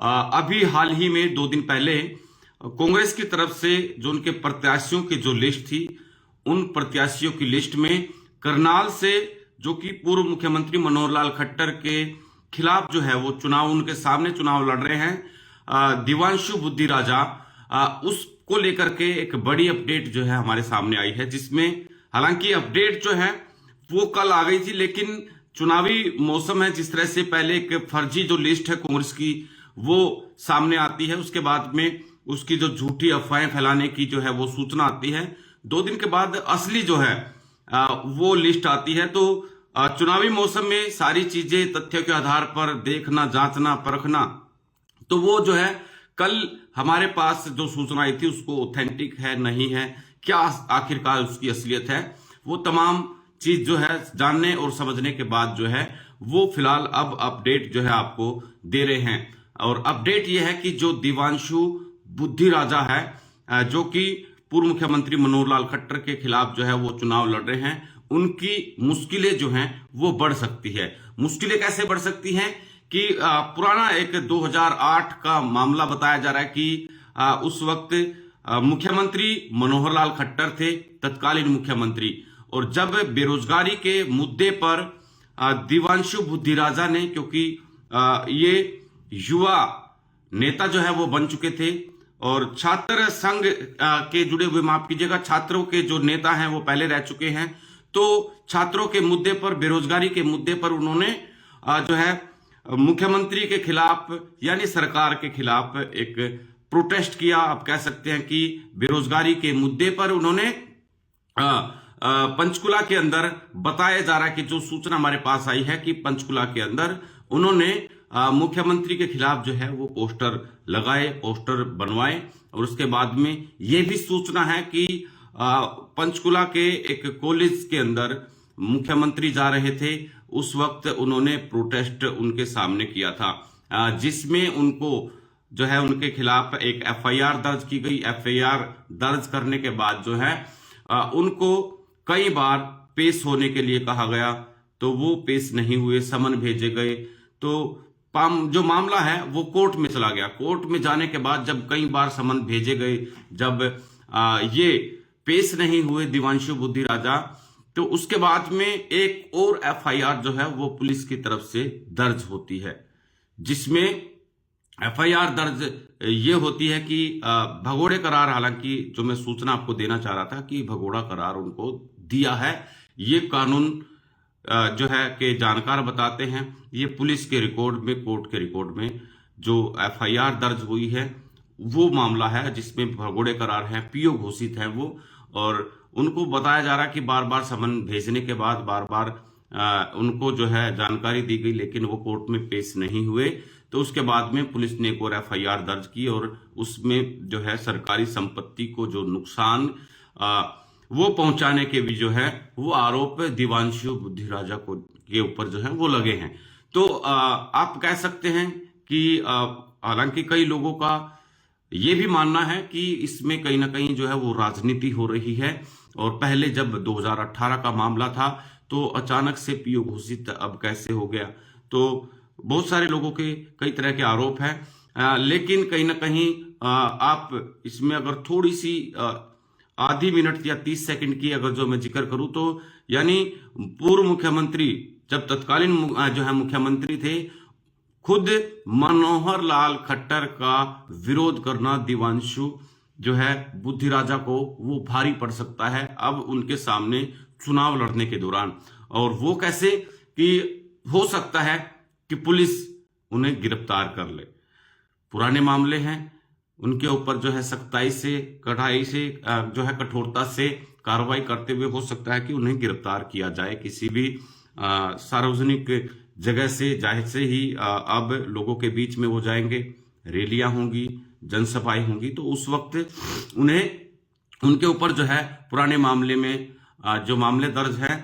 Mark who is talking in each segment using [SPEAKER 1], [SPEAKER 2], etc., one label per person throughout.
[SPEAKER 1] अभी हाल ही में 2 दिन पहले कांग्रेस की तरफ से जो उनके प्रत्याशियों की जो लिस्ट थी, उन प्रत्याशियों की लिस्ट में करनाल से जो कि पूर्व मुख्यमंत्री मनोहर लाल खट्टर के खिलाफ जो है वो चुनाव, उनके सामने चुनाव लड़ रहे हैं दिवांशु बुद्धि राजा, उसको लेकर के एक बड़ी अपडेट जो है हमारे सामने आई है, जिसमें हालांकि अपडेट जो है वो कल आ गई थी, लेकिन चुनावी मौसम है, जिस तरह से पहले एक फर्जी जो लिस्ट है कांग्रेस की वो सामने आती है, उसके बाद में उसकी जो झूठी अफवाहें फैलाने की जो है वो सूचना आती है, 2 दिन के बाद असली जो है वो लिस्ट आती है। तो चुनावी मौसम में सारी चीजें तथ्यों के आधार पर देखना, जांचना, परखना, तो वो जो है कल हमारे पास जो सूचना आई थी उसको ऑथेंटिक है नहीं है, क्या आखिरकार उसकी असलियत है, वो तमाम चीज जो है जानने और समझने के बाद जो है वो फिलहाल अब अपडेट जो है आपको दे रहे हैं। और अपडेट ये है कि जो दिवांशु बुद्धि राजा है, जो कि पूर्व मुख्यमंत्री मनोहर लाल खट्टर के खिलाफ जो है वो चुनाव लड़ रहे हैं, उनकी मुश्किलें जो हैं वो बढ़ सकती है। मुश्किलें कैसे बढ़ सकती हैं कि पुराना एक 2008 का मामला बताया जा रहा है कि उस वक्त मुख्यमंत्री मनोहर लाल खट्टर थे, तत्कालीन मुख्यमंत्री, और जब बेरोजगारी के मुद्दे पर दिवांशु बुद्धि राजा ने, क्योंकि ये युवा नेता जो है वो बन चुके थे और छात्र संघ के जुड़े हुए, माफ कीजिएगा, छात्रों के जो नेता हैं वो पहले रह चुके हैं, तो छात्रों के मुद्दे पर, बेरोजगारी के मुद्दे पर उन्होंने जो है मुख्यमंत्री के खिलाफ यानी सरकार के खिलाफ एक प्रोटेस्ट किया। आप कह सकते हैं कि बेरोजगारी के मुद्दे पर उन्होंने पंचकुला के अंदर, बताया जा रहा है कि जो सूचना हमारे पास आई है कि पंचकुला के अंदर उन्होंने मुख्यमंत्री के खिलाफ जो है वो पोस्टर लगाए, पोस्टर बनवाए, और उसके बाद में ये भी सूचना है कि पंचकुला के एक कॉलेज के अंदर मुख्यमंत्री जा रहे थे, उस वक्त उन्होंने प्रोटेस्ट उनके सामने किया था, जिसमें उनको जो है उनके खिलाफ एक एफआईआर दर्ज की गई। एफआईआर दर्ज करने के बाद जो है उनको कई बार पेश होने के लिए कहा गया, तो वो पेश नहीं हुए, समन भेजे गए, तो जो मामला है वो कोर्ट में चला गया। कोर्ट में जाने के बाद जब कई बार समन भेजे गए, जब ये पेश नहीं हुए दिवांशु बुद्धि राजा, तो उसके बाद में एक और एफआईआर जो है वो पुलिस की तरफ से दर्ज होती है, जिसमें एफआईआर दर्ज ये होती है कि भगोड़े करार, हालांकि जो मैं सूचना आपको देना चाह रहा था कि भगोड़ा करार उनको दिया है, ये कानून जो है कि जानकार बताते हैं, ये पुलिस के रिकॉर्ड में, कोर्ट के रिकॉर्ड में जो एफआईआर दर्ज हुई है वो मामला है, जिसमें भगोड़े करार है, पीओ घोषित है वो, और उनको बताया जा रहा है कि बार बार समन भेजने के बाद बार बार उनको जो है जानकारी दी गई, लेकिन वो कोर्ट में पेश नहीं हुए। तो उसके बाद में पुलिस ने एक और एफआईआर दर्ज की और उसमें जो है सरकारी संपत्ति को जो नुकसान वो पहुंचाने के भी जो है वो आरोप दिवांशु बुद्धि राजा को के ऊपर जो है वो लगे हैं। तो आप कह सकते हैं कि हालांकि कई लोगों का ये भी मानना है कि इसमें कहीं ना कहीं जो है वो राजनीति हो रही है, और पहले जब 2018 का मामला था तो अचानक से पीओ घोषित अब कैसे हो गया, तो बहुत सारे लोगों के कई तरह के आरोप हैं। लेकिन कहीं ना कहीं आप इसमें अगर थोड़ी सी आधी मिनट या 30 सेकंड की अगर जो मैं जिक्र करूं, तो यानी पूर्व मुख्यमंत्री जब तत्कालीन जो है मुख्यमंत्री थे, खुद मनोहर लाल खट्टर का विरोध करना दिवांशु जो है बुद्धि राजा को वो भारी पड़ सकता है अब उनके सामने चुनाव लड़ने के दौरान। और वो कैसे कि हो सकता है कि पुलिस उन्हें गिरफ्तार कर ले, पुराने मामले हैं, उनके ऊपर जो है सख्ताई से, कड़ाई से, जो है कठोरता से कार्रवाई करते हुए हो सकता है कि उन्हें गिरफ्तार किया जाए किसी भी सार्वजनिक जगह से। जाहिर से ही अब लोगों के बीच में वो जाएंगे, रैलियां होंगी, जनसभाएं होंगी, तो उस वक्त उन्हें उनके ऊपर जो है पुराने मामले में जो मामले दर्ज हैं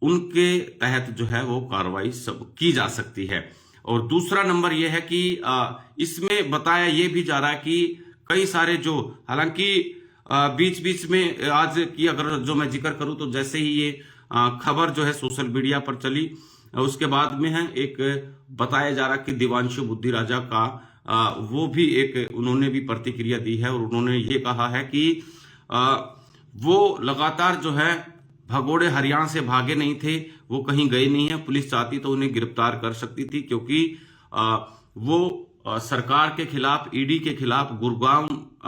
[SPEAKER 1] उनके तहत जो है वो कार्रवाई सब की जा सकती है। और दूसरा नंबर यह है कि इसमें बताया ये भी जा रहा है कि कई सारे जो, हालांकि बीच बीच में आज की अगर जो मैं जिक्र करूं तो जैसे ही ये खबर जो है सोशल मीडिया पर चली, उसके बाद में है एक बताया जा रहा कि दिवांशु बुद्धि राजा का वो भी एक उन्होंने भी प्रतिक्रिया दी है और उन्होंने ये कहा है कि वो लगातार जो है भगोड़े हरियाणा से भागे नहीं थे, वो कहीं गए नहीं है। पुलिस चाहती तो उन्हें गिरफ्तार कर सकती थी, क्योंकि वो सरकार के खिलाफ, ईडी के खिलाफ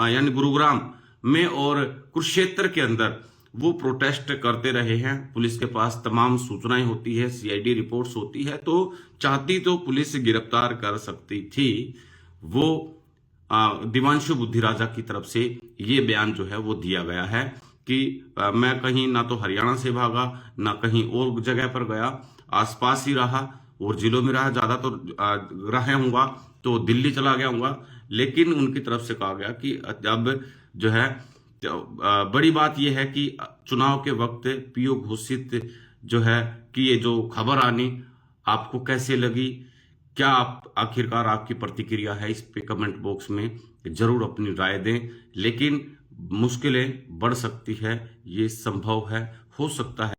[SPEAKER 1] यानी गुरुग्राम में और कुरुक्षेत्र के अंदर वो प्रोटेस्ट करते रहे हैं। पुलिस के पास तमाम सूचनाएं होती है, सीआईडी रिपोर्ट्स होती है, तो चाहती तो पुलिस गिरफ्तार कर सकती थी। वो दिवांशु बुद्धिराजा की तरफ से ये बयान जो है वो दिया गया है कि मैं कहीं ना तो हरियाणा से भागा, ना कहीं और जगह पर गया, आसपास ही रहा और जिलों में रहा। ज्यादा तो रहा हूँगा तो दिल्ली चला गया हूँगा, लेकिन उनकी तरफ से कहा गया कि अब जो है बड़ी बात यह है कि चुनाव के वक्त पीओ घोषित जो है कि ये जो खबर आनी आपको कैसे लगी, क्या आप आखिरकार आपकी प्रतिक्रिया है, इस पे कमेंट बॉक्स में जरूर अपनी राय दें। लेकिन मुश्किलें बढ़ सकती है, ये संभव है, हो सकता है